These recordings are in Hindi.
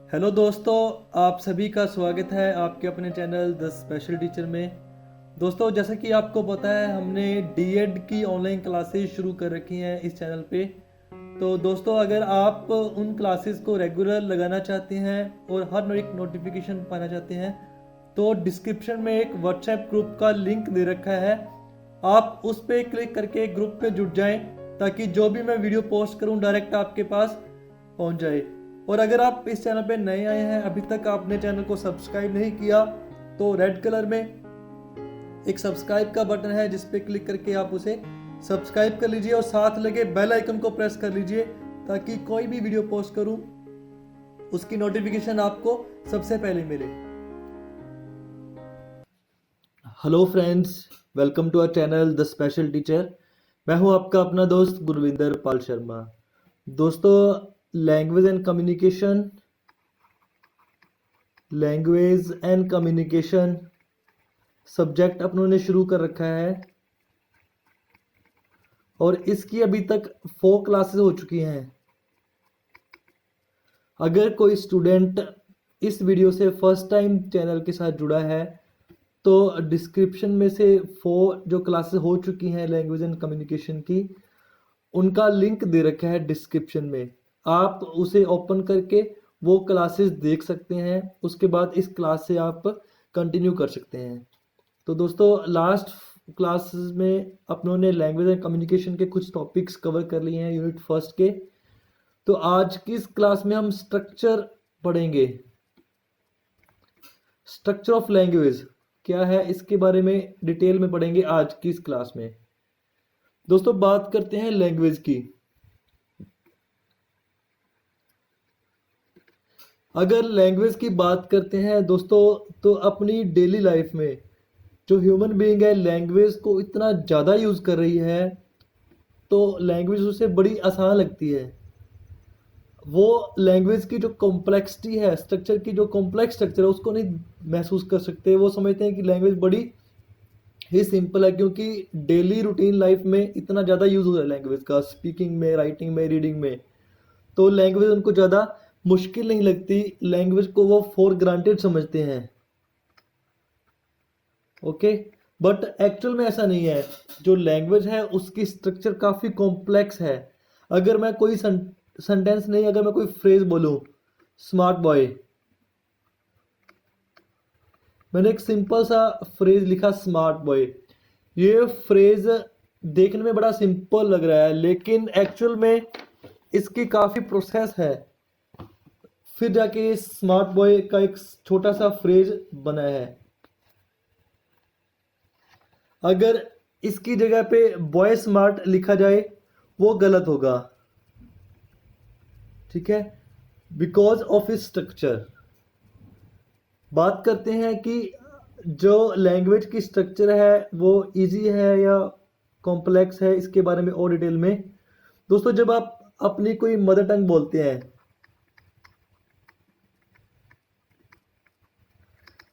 हेलो दोस्तों, आप सभी का स्वागत है आपके अपने चैनल द स्पेशल टीचर में। दोस्तों, जैसा कि आपको पता है, हमने डीएड की ऑनलाइन क्लासेस शुरू कर रखी हैं इस चैनल पे। तो दोस्तों, अगर आप उन क्लासेस को रेगुलर लगाना चाहते हैं और हर एक नोटिफिकेशन पाना चाहते हैं तो डिस्क्रिप्शन में एक व्हाट्सएप ग्रुप का लिंक दे रखा है। आप उस पर क्लिक करके ग्रुप पे जुड़ जाएं ताकि जो भी मैं वीडियो पोस्ट करूं डायरेक्ट आपके पास पहुंच जाए। और अगर आप इस चैनल पे नए आए हैं, अभी तक आपने चैनल को सब्सक्राइब नहीं किया, तो रेड कलर में एक सब्सक्राइब का बटन है जिस पे क्लिक करके आप उसे सब्सक्राइब कर लीजिए और साथ लगे बेल आइकन को प्रेस कर लीजिए ताकि कोई भी वीडियो पोस्ट करूं उसकी नोटिफिकेशन आपको सबसे पहले मिले। Hello friends, welcome to our channel the special teacher. मैं हूं आपका अपना दोस्त गुरविंदर पाल शर्मा। दोस्तों, लैंग्वेज एंड कम्युनिकेशन सब्जेक्ट अपनों ने शुरू कर रखा है और इसकी अभी तक 4 क्लासेस हो चुकी हैं। अगर कोई स्टूडेंट इस वीडियो से फर्स्ट टाइम चैनल के साथ जुड़ा है तो डिस्क्रिप्शन में से 4 जो क्लासेस हो चुकी हैं लैंग्वेज एंड कम्युनिकेशन की, उनका लिंक दे रखा है डिस्क्रिप्शन में। आप उसे ओपन करके वो क्लासेस देख सकते हैं। उसके बाद इस क्लास से आप कंटिन्यू कर सकते हैं। तो दोस्तों, लास्ट क्लासेस में अपनों ने लैंग्वेज एंड कम्युनिकेशन के कुछ टॉपिक्स कवर कर लिए हैं यूनिट फर्स्ट के। तो आज की इस क्लास में हम स्ट्रक्चर पढ़ेंगे। स्ट्रक्चर ऑफ लैंग्वेज क्या है, इसके बारे में डिटेल में पढ़ेंगे आज की इस क्लास में। दोस्तों, बात करते हैं लैंग्वेज की। अगर लैंग्वेज की बात करते हैं दोस्तों, तो अपनी डेली लाइफ में जो ह्यूमन बीइंग है लैंग्वेज को इतना ज़्यादा यूज़ कर रही है तो लैंग्वेज उसे बड़ी आसान लगती है। वो लैंग्वेज की जो कॉम्प्लेक्सिटी है, स्ट्रक्चर की जो कॉम्प्लेक्स स्ट्रक्चर है, उसको नहीं महसूस कर सकते। वो समझते हैं कि लैंग्वेज बड़ी ही सिंपल है क्योंकि डेली रूटीन लाइफ में इतना ज़्यादा यूज़ हो रहा है लैंग्वेज का, स्पीकिंग में, राइटिंग में, रीडिंग में। तो लैंग्वेज उनको ज़्यादा मुश्किल नहीं लगती। लैंग्वेज को वो फॉर ग्रांटेड समझते हैं। ओके, बट एक्चुअल में ऐसा नहीं है। जो लैंग्वेज है उसकी स्ट्रक्चर काफ़ी कॉम्प्लेक्स है। अगर मैं कोई सेंटेंस नहीं, अगर मैं कोई फ्रेज बोलूँ, स्मार्ट बॉय, मैंने एक सिंपल सा फ्रेज लिखा स्मार्ट बॉय। ये फ्रेज देखने में बड़ा सिंपल लग रहा है लेकिन एक्चुअल में इसकी काफ़ी प्रोसेस है। फिर जाके स्मार्ट बॉय का एक छोटा सा फ्रेज बना है। अगर इसकी जगह पे बॉय स्मार्ट लिखा जाए वो गलत होगा, ठीक है, बिकॉज ऑफ इस स्ट्रक्चर। बात करते हैं कि जो लैंग्वेज की स्ट्रक्चर है वो इजी है या कॉम्प्लेक्स है, इसके बारे में और डिटेल में। दोस्तों, जब आप अपनी कोई मदर टंग बोलते हैं,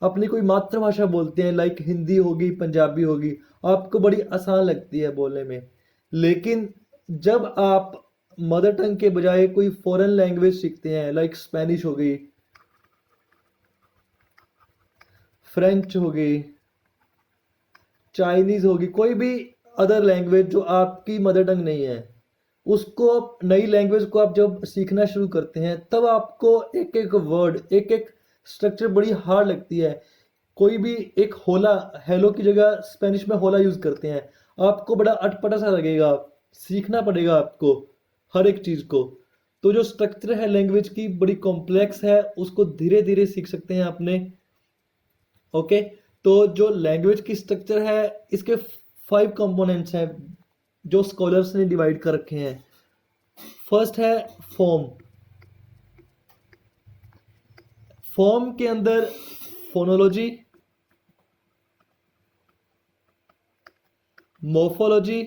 अपनी कोई मातृभाषा बोलते हैं, लाइक हिंदी होगी, पंजाबी होगी, आपको बड़ी आसान लगती है बोलने में। लेकिन जब आप मदर टंग के बजाय कोई फॉरेन लैंग्वेज सीखते हैं, लाइक स्पेनिश हो गई, फ्रेंच हो गई, चाइनीज होगी, कोई भी अदर लैंग्वेज जो आपकी मदर टंग नहीं है, उसको नई लैंग्वेज को आप जब सीखना शुरू करते हैं तब आपको एक एक वर्ड, एक एक स्ट्रक्चर बड़ी हार्ड लगती है। कोई भी एक होला, हेलो की जगह स्पेनिश में होला यूज करते हैं, आपको बड़ा अटपटा सा लगेगा। सीखना पड़ेगा आपको हर एक चीज को। तो जो स्ट्रक्चर है लैंग्वेज की बड़ी कॉम्प्लेक्स है, उसको धीरे धीरे सीख सकते हैं अपने। ओके, तो जो लैंग्वेज की स्ट्रक्चर है इसके 5 कंपोनेंट्स हैं जो स्कॉलर्स ने डिवाइड कर रखे हैं। फर्स्ट है फॉर्म। फॉर्म के अंदर फोनोलॉजी, मोर्फोलॉजी,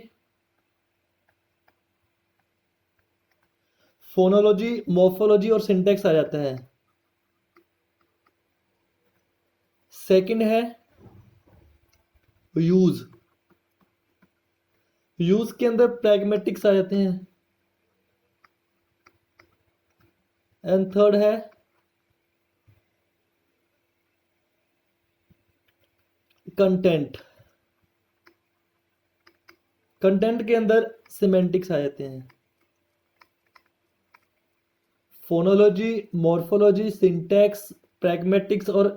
फोनोलॉजी, मोर्फोलॉजी और सिंटेक्स आ जाता है। सेकंड है यूज। यूज के अंदर प्रैग्मेटिक्स आ जाते हैं। एंड थर्ड है कंटेंट, कंटेंट के अंदर सिमेंटिक्स आ जाते हैं। फोनोलॉजी, मॉर्फोलॉजी, सिंटैक्स, प्रैग्मेटिक्स और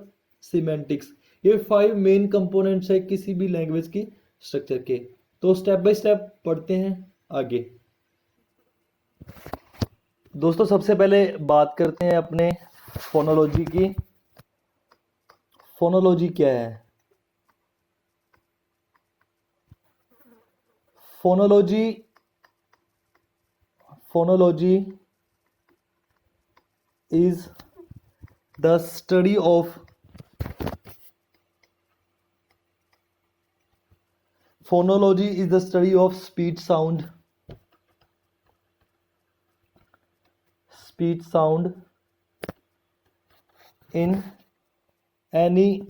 सिमेंटिक्स, ये 5 मेन कंपोनेंट्स है किसी भी लैंग्वेज की स्ट्रक्चर के। तो स्टेप बाय स्टेप पढ़ते हैं आगे। दोस्तों सबसे पहले बात करते हैं अपने फोनोलॉजी की। फोनोलॉजी क्या है? Phonology phonology is the study of phonology is the study of speech sound in any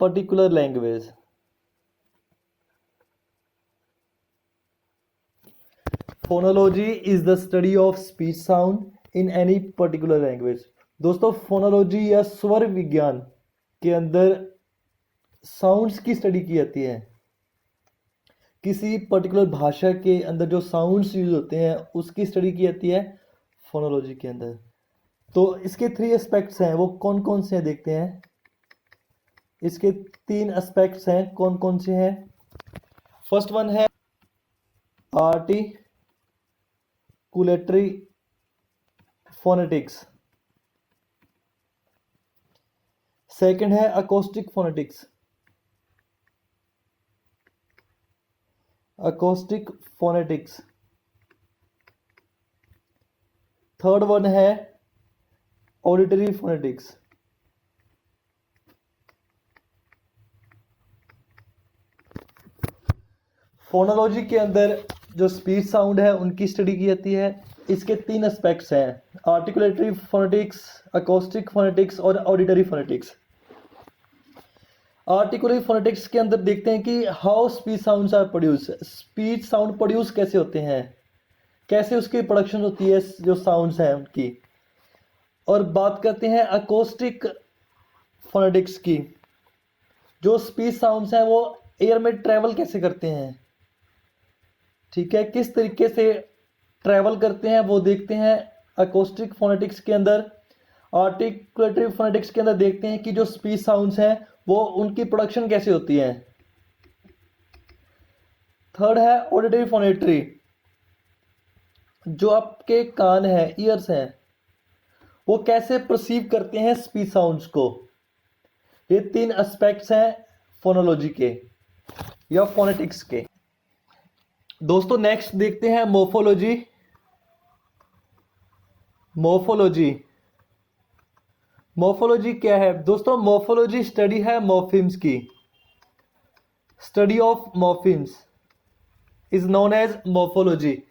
particular language. Phonology is the study of speech sound in any particular language. दोस्तों फोनोलॉजी या स्वर विज्ञान के अंदर साउंड्स की स्टडी की जाती है। किसी पर्टिकुलर भाषा के अंदर जो साउंड्स यूज होते हैं उसकी स्टडी की जाती है फोनोलॉजी के अंदर। तो इसके 3 एस्पेक्ट्स हैं, वो कौन कौन से हैं देखते हैं। इसके 3 एस्पेक्ट्स हैं, कौन कौन से हैं। फर्स्ट वन है आर्टिकुलेटरी फोनेटिक्स, सेकंड है अकोस्टिक फोनेटिक्स, थर्ड वन है ऑडिटरी फोनेटिक्स। फोनोलॉजी के अंदर जो स्पीच साउंड है उनकी स्टडी की जाती है। इसके 3 एस्पेक्ट्स हैं, आर्टिकुलेटरी फोनेटिक्स, अकोस्टिक फोनेटिक्स और ऑडिटरी फोनेटिक्स। आर्टिकुलेटरी फोनेटिक्स के अंदर देखते हैं कि how speech sounds are produce, speech sound produce कैसे होते हैं, कैसे उसकी प्रोडक्शन होती है जो साउंड्स हैं उनकी। और बात करते हैं अकोस्टिक फोनेटिक्स की, जो स्पीच साउंड्स हैं वो एयर में ट्रैवल कैसे करते हैं, ठीक है, किस तरीके से ट्रैवल करते हैं वो देखते हैं अकोस्टिक फोनेटिक्स के अंदर। आर्टिकुलेटरी फोनेटिक्स के अंदर देखते हैं कि जो स्पीच साउंड्स हैं वो उनकी प्रोडक्शन कैसे होती है। थर्ड है ऑडिटरी फोनेट्री, जो आपके कान है, ईयर्स हैं, वो कैसे परसीव करते हैं स्पीच साउंड्स को। ये 3 एस्पेक्ट्स हैं फोनोलॉजी के या फोनेटिक्स के। दोस्तों नेक्स्ट देखते हैं मोर्फोलॉजी। मोर्फोलॉजी क्या है दोस्तों? मोर्फोलॉजी स्टडी है मॉर्फिम्स की, study of morphemes is known as morphology.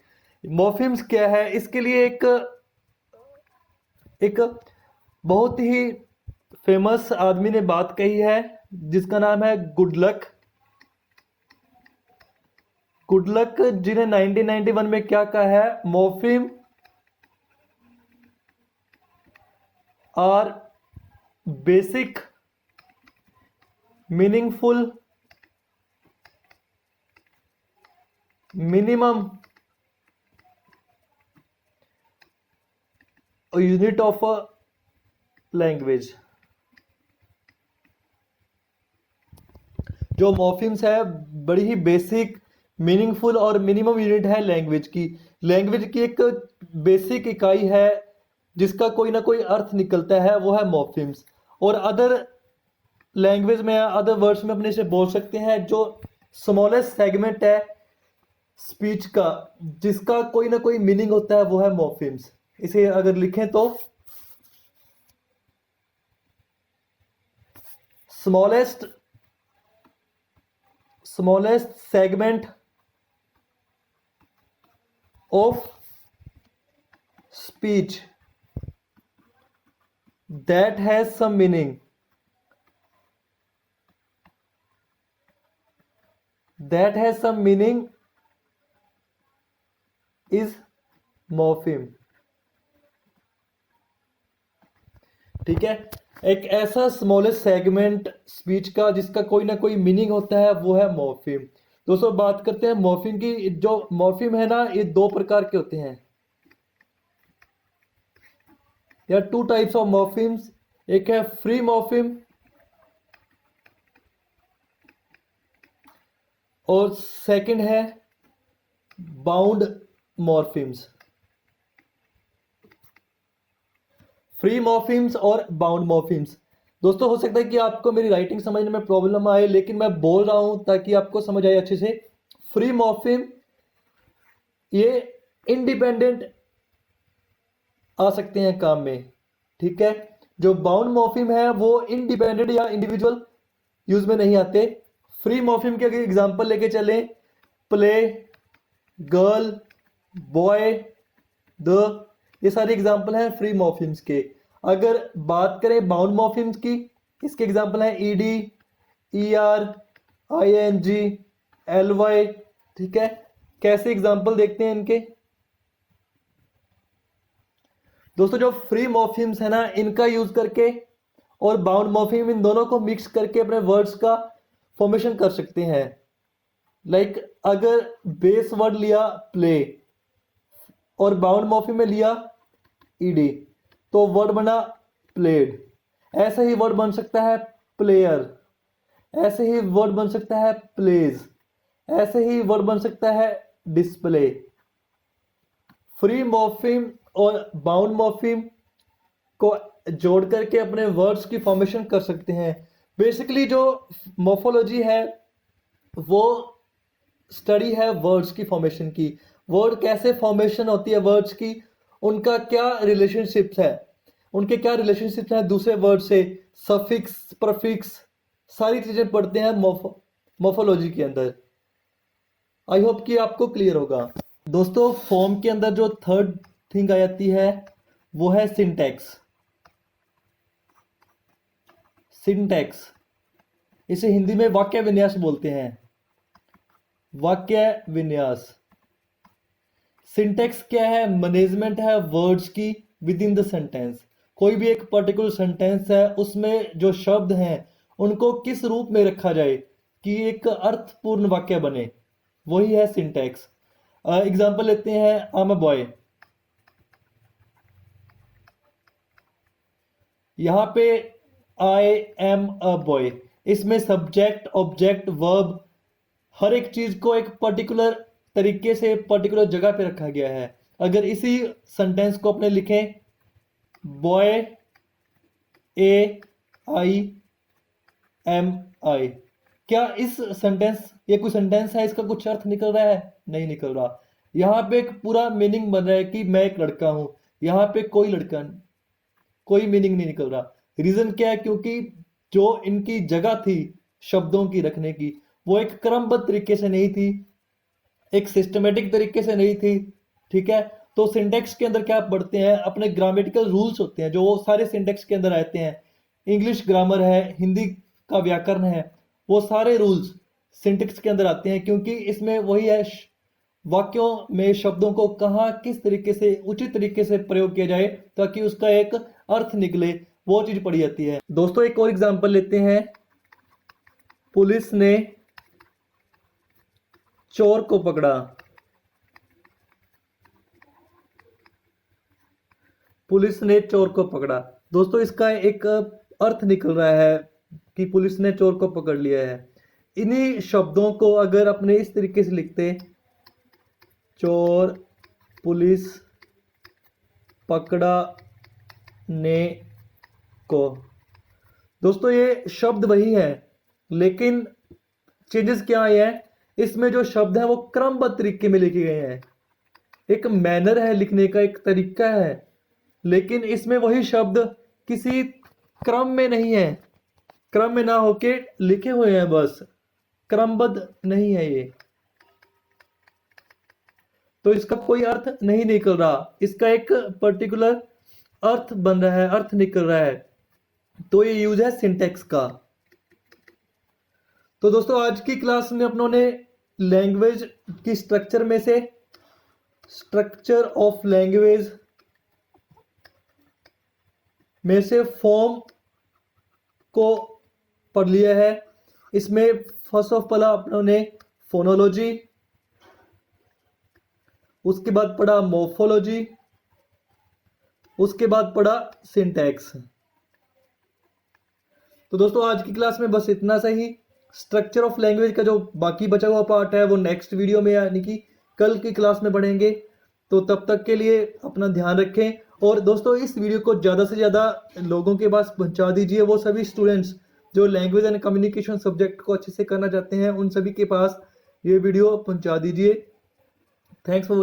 Morphemes क्या है? इसके लिए एक बहुत ही फेमस आदमी ने बात कही है जिसका नाम है गुडलक, जिन्हें 1991 में क्या कहा है, morpheme are basic, meaningful, minimum unit of a language. जो मॉर्फिम्स है बड़ी ही बेसिक, मीनिंगफुल और मिनिमम यूनिट है लैंग्वेज की। लैंग्वेज की एक बेसिक इकाई है जिसका कोई ना कोई अर्थ निकलता है, वो है मॉर्फिम्स। और अदर लैंग्वेज में, अदर वर्ड्स में अपने से बोल सकते हैं जो स्मॉलेस्ट सेगमेंट है स्पीच का, जिसका कोई ना कोई मीनिंग होता है, वो है मॉर्फिम्स। इसे अगर लिखें तो smallest segment of speech that has some meaning, is morpheme। ठीक है, एक ऐसा स्मॉलेस्ट सेगमेंट स्पीच का जिसका कोई ना कोई मीनिंग होता है, वो है मॉर्फीम। दोस्तों बात करते हैं मॉर्फीम की। जो मॉर्फीम है ना, ये दो प्रकार के होते हैं, या टू टाइप्स ऑफ मॉर्फीम्स। एक है फ्री मॉर्फीम और सेकंड है बाउंड मॉर्फीम्स। फ्री मॉर्फीम्स और बाउंड मॉर्फीम्स। दोस्तों हो सकता है कि आपको मेरी राइटिंग समझने में प्रॉब्लम आए, लेकिन मैं बोल रहा हूं ताकि आपको समझ आए अच्छे से। फ्री मॉर्फीम ये इंडिपेंडेंट आ सकते हैं काम में, ठीक है। जो बाउंड मॉर्फीम है वो इंडिपेंडेंट या इंडिविजुअल यूज में नहीं आते। फ्री मॉर्फीम के अगर एग्जांपल लेके चलें, प्ले, गर्ल, बॉय, द, ये सारे एग्जांपल हैं फ्री मॉर्फिम्स के। अगर बात करें बाउंड मॉर्फिम्स की, इसके एग्जांपल हैं ED, E R, I N G, L Y, ठीक है। कैसे एग्जांपल देखते हैं इनके। दोस्तों जो फ्री मॉर्फिम्स है ना, इनका यूज करके और बाउंड मॉर्फिम, इन दोनों को मिक्स करके अपने वर्ड्स का फॉर्मेशन कर सकते हैं। लाइक अगर बेस वर्ड लिया प्ले और बाउंड मॉर्फिम में लिया ईडी, तो वर्ड बना प्लेड। ऐसे ही वर्ड बन सकता है प्लेयर, ऐसे ही वर्ड बन सकता है प्लेज, ऐसे ही वर्ड बन सकता है डिस्प्ले। फ्री मॉर्फिम और बाउंड मॉर्फिम को जोड़ करके अपने वर्ड्स की फॉर्मेशन कर सकते हैं। बेसिकली जो मॉर्फोलॉजी है वो स्टडी है वर्ड्स की फॉर्मेशन की। वर्ड कैसे फॉर्मेशन होती है वर्ड्स की, उनका क्या रिलेशनशिप्स है, उनके क्या रिलेशनशिप्स हैं दूसरे वर्ड से, सफिक्स, प्रफिक्स, सारी चीजें पढ़ते हैं मॉर्फोलॉजी के अंदर। आई होप कि आपको क्लियर होगा। दोस्तों फॉर्म के अंदर जो थर्ड थिंग आ जाती है वो है सिंटैक्स। सिंटैक्स, इसे हिंदी में वाक्य विन्यास बोलते हैं। वाक्य विन्यास। सिंटैक्स क्या है? मैनेजमेंट है वर्ड्स की विद इन द सेंटेंस। कोई भी एक पर्टिकुलर सेंटेंस है, उसमें जो शब्द हैं उनको किस रूप में रखा जाए कि एक अर्थपूर्ण वाक्य बने, वही है सिंटैक्स। एग्जाम्पल लेते हैं, आई एम अ बॉय। यहां पे आई एम अ बॉय, इसमें सब्जेक्ट, ऑब्जेक्ट, वर्ब, हर एक चीज को एक पर्टिकुलर तरीके से पर्टिकुलर जगह पे रखा गया है। अगर इसी सेंटेंस को अपने लिखें, बॉय ए आई एम आई, क्या इस सेंटेंस, ये कोई सेंटेंस है, इसका कुछ अर्थ निकल रहा है? नहीं निकल रहा। यहाँ पे एक पूरा मीनिंग बन रहा है कि मैं एक लड़का हूं, यहाँ पे कोई लड़का, कोई मीनिंग नहीं निकल रहा। रीजन क्या है? क्योंकि जो इनकी जगह थी शब्दों की रखने की, वो एक क्रमबद्ध तरीके से नहीं थी, एक सिस्टमेटिक तरीके से नहीं थी, ठीक है। तो सिंटेक्स के अंदर क्या पढ़ते हैं, अपने ग्रामेटिकल रूल्स होते हैं जो वो सारे सिंटेक्स के अंदर आते हैं। इंग्लिश ग्रामर है, हिंदी का व्याकरण है, वो सारे रूल्स सिंटेक्स के अंदर आते हैं, क्योंकि इसमें वही है वाक्यों में शब्दों को कहाँ किस तरीके से उचित तरीके से प्रयोग किया जाए ताकि उसका एक अर्थ निकले, वो चीज पड़ी जाती है। दोस्तों एक और एग्जांपल लेते हैं, पुलिस ने चोर को पकड़ा। पुलिस ने चोर को पकड़ा। दोस्तों इसका एक अर्थ निकल रहा है कि पुलिस ने चोर को पकड़ लिया है। इन्हीं शब्दों को अगर अपने इस तरीके से लिखते, चोर पुलिस पकड़ा ने को, दोस्तों ये शब्द वही है, लेकिन चेंजेस क्या आए हैं, इसमें जो शब्द हैं वो क्रमबद्ध तरीके में लिखे गए हैं। एक मैनर है लिखने का, एक तरीका है, लेकिन इसमें वही शब्द किसी क्रम में नहीं है, क्रम में ना होके लिखे हुए हैं, बस क्रमबद्ध नहीं है ये। तो इसका कोई अर्थ नहीं निकल रहा, इसका एक पर्टिकुलर अर्थ बन रहा है, अर्थ निकल रहा है। तो ये यूज है सिंटेक्स का। तो दोस्तों आज की क्लास में अपनों ने लैंग्वेज की स्ट्रक्चर में से, स्ट्रक्चर ऑफ लैंग्वेज में से फॉर्म को पढ़ लिया है। इसमें फर्स्ट ऑफ पढ़ा अपनों ने फोनोलॉजी, उसके बाद पढ़ा मोर्फोलॉजी, उसके बाद पढ़ा सिंटैक्स। तो दोस्तों आज की क्लास में बस इतना सही। स्ट्रक्चर ऑफ लैंग्वेज का जो बाकी बचा हुआ पार्ट है वो नेक्स्ट वीडियो में यानी कि कल की क्लास में पढ़ेंगे। तो तब तक के लिए अपना ध्यान रखें और दोस्तों इस वीडियो को ज़्यादा से ज़्यादा लोगों के पास पहुंचा दीजिए। वो सभी स्टूडेंट्स जो लैंग्वेज एंड कम्युनिकेशन सब्जेक्ट को अच्छे से करना चाहते हैं उन सभी के पास ये वीडियो पहुंचा दीजिए। Thanks for watching.